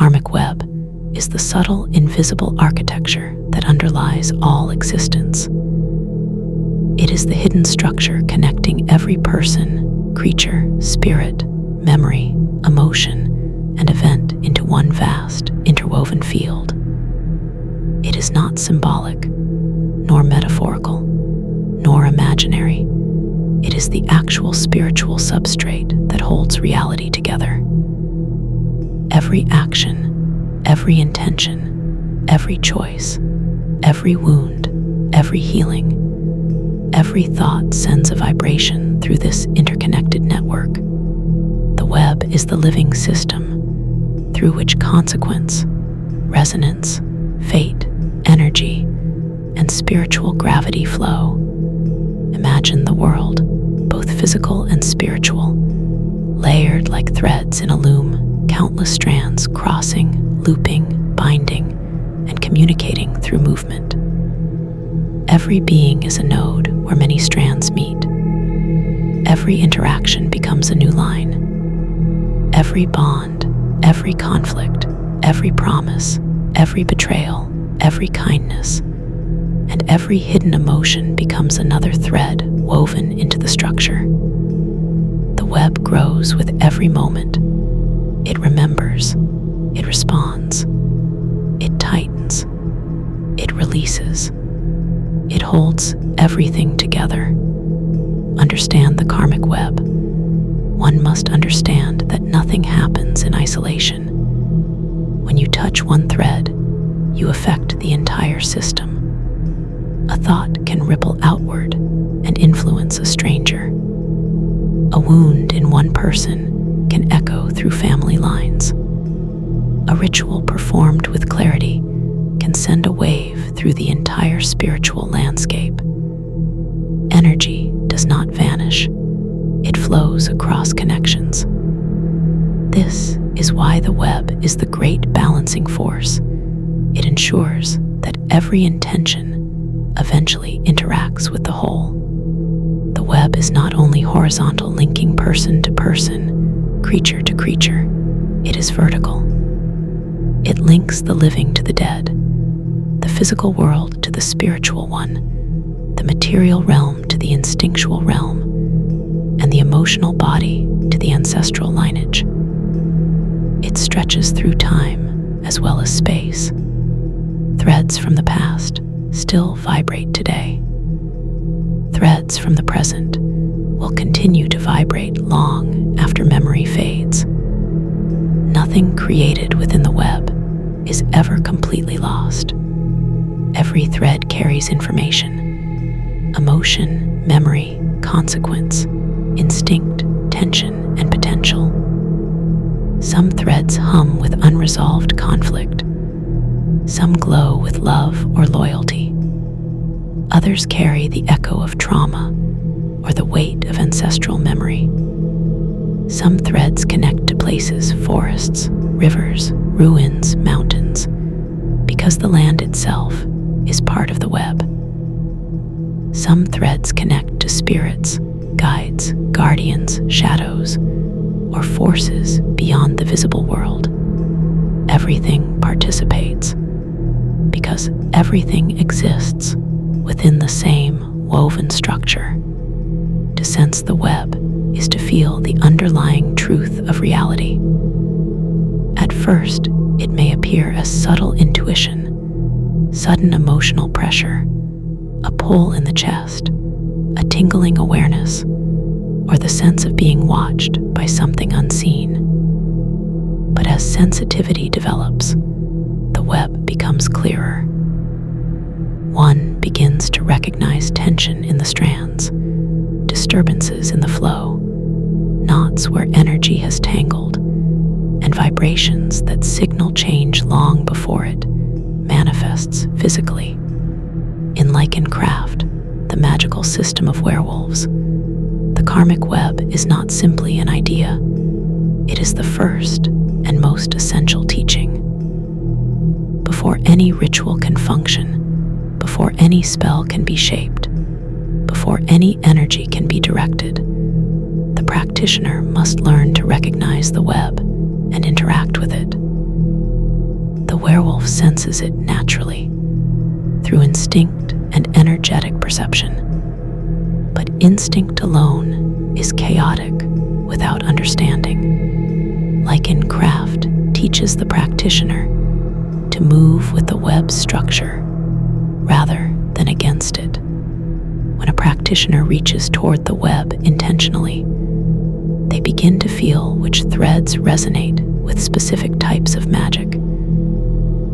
Karmic Web is the subtle, invisible architecture that underlies all existence. It is the hidden structure connecting every person, creature, spirit, memory, emotion, and event into one vast, interwoven field. It is not symbolic, nor metaphorical, nor imaginary. It is the actual spiritual substrate that holds reality together. Every action, every intention, every choice, every wound, every healing, every thought sends a vibration through this interconnected network. The web is the living system through which consequence, resonance, fate, energy, and spiritual gravity flow. Imagine the world, both physical and spiritual, layered like threads in a loom, countless strands crossing, looping, binding, and communicating through movement. Every being is a node where many strands meet. Every interaction becomes a new line. Every bond, every conflict, every promise, every betrayal, every kindness, and every hidden emotion becomes another thread woven into the structure. The web grows with every moment. It remembers, it responds, it tightens, it releases, it holds everything together. Understand the karmic web. One must understand that nothing happens in isolation. When you touch one thread, you affect the entire system. A thought can ripple outward and influence a stranger. A wound in one person can echo through family lines. A ritual performed with clarity can send a wave through the entire spiritual landscape. Energy does not vanish. It flows across connections. This is why the web is the great balancing force. It ensures that every intention eventually interacts with the whole. The web is not only horizontal, linking person to person, creature to creature. It is vertical. It links the living to the dead, the physical world to the spiritual one, the material realm to the instinctual realm, and the emotional body to the ancestral lineage. It stretches through time as well as space. Threads from the past still vibrate today. Threads from the present will continue to vibrate long after memory fades. Nothing created within the web is ever completely lost. Every thread carries information, emotion, memory, consequence, instinct, tension, and potential. Some threads hum with unresolved conflict. Some glow with love or loyalty. Others carry the echo of trauma or the weight of ancestral memory. Some threads connect to places, forests, rivers, ruins, mountains, because the land itself is part of the web. Some threads connect to spirits, guides, guardians, shadows, or forces beyond the visible world. Everything participates, because everything exists within the same woven structure. To sense the web is to feel the underlying truth of reality. At first, it may appear as subtle intuition, sudden emotional pressure, a pull in the chest, a tingling awareness, or the sense of being watched by something unseen. But as sensitivity develops, the web becomes clearer. One begins to recognize tension in the strands, disturbances in the flow, knots where energy has tangled, and vibrations that signal change long before it manifests physically. In 𝐓𝐡𝐞, the magical system of werewolves, the karmic web is not simply an idea. It is the first and most essential teaching. Before any ritual can function, before any spell can be shaped, before any energy can be directed, the practitioner must learn to recognize the web and interact with it. itself senses it naturally, through instinct and energetic perception. But instinct alone is chaotic without understanding. Like in craft, teaches the practitioner to move with the web's structure rather than against it. When a practitioner reaches toward the web intentionally, they begin to feel which threads resonate with specific types of magic.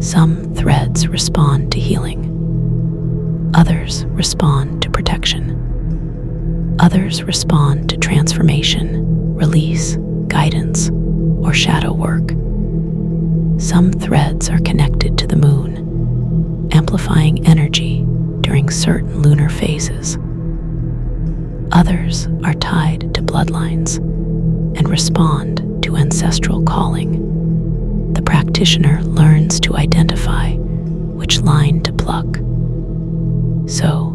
Some threads respond to healing. Others respond to protection. Others respond to transformation, release, guidance, or shadow work. Some threads are connected to the moon, amplifying energy during certain lunar phases. Others are tied to bloodlines and respond to ancestral calling. The practitioner learns to identify which line to pluck. So,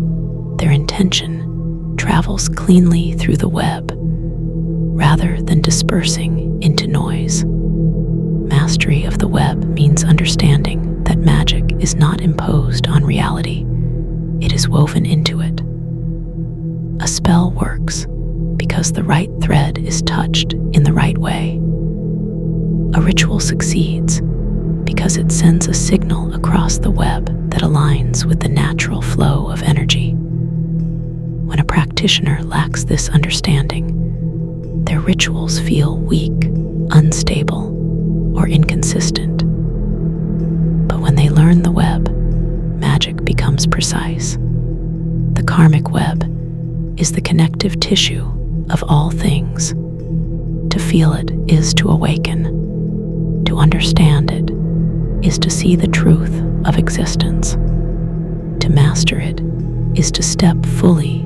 their intention travels cleanly through the web, rather than dispersing into noise. Mastery of the web means understanding that magic is not imposed on reality, it is woven into it. A spell works because the right thread is touched in the right way. A ritual succeeds because it sends a signal across the web that aligns with the natural flow of energy. When a practitioner lacks this understanding, their rituals feel weak, unstable, or inconsistent. But when they learn the web, magic becomes precise. The karmic web is the connective tissue of all things. To feel it is to awaken. To understand it is to see the truth of existence. To master it is to step fully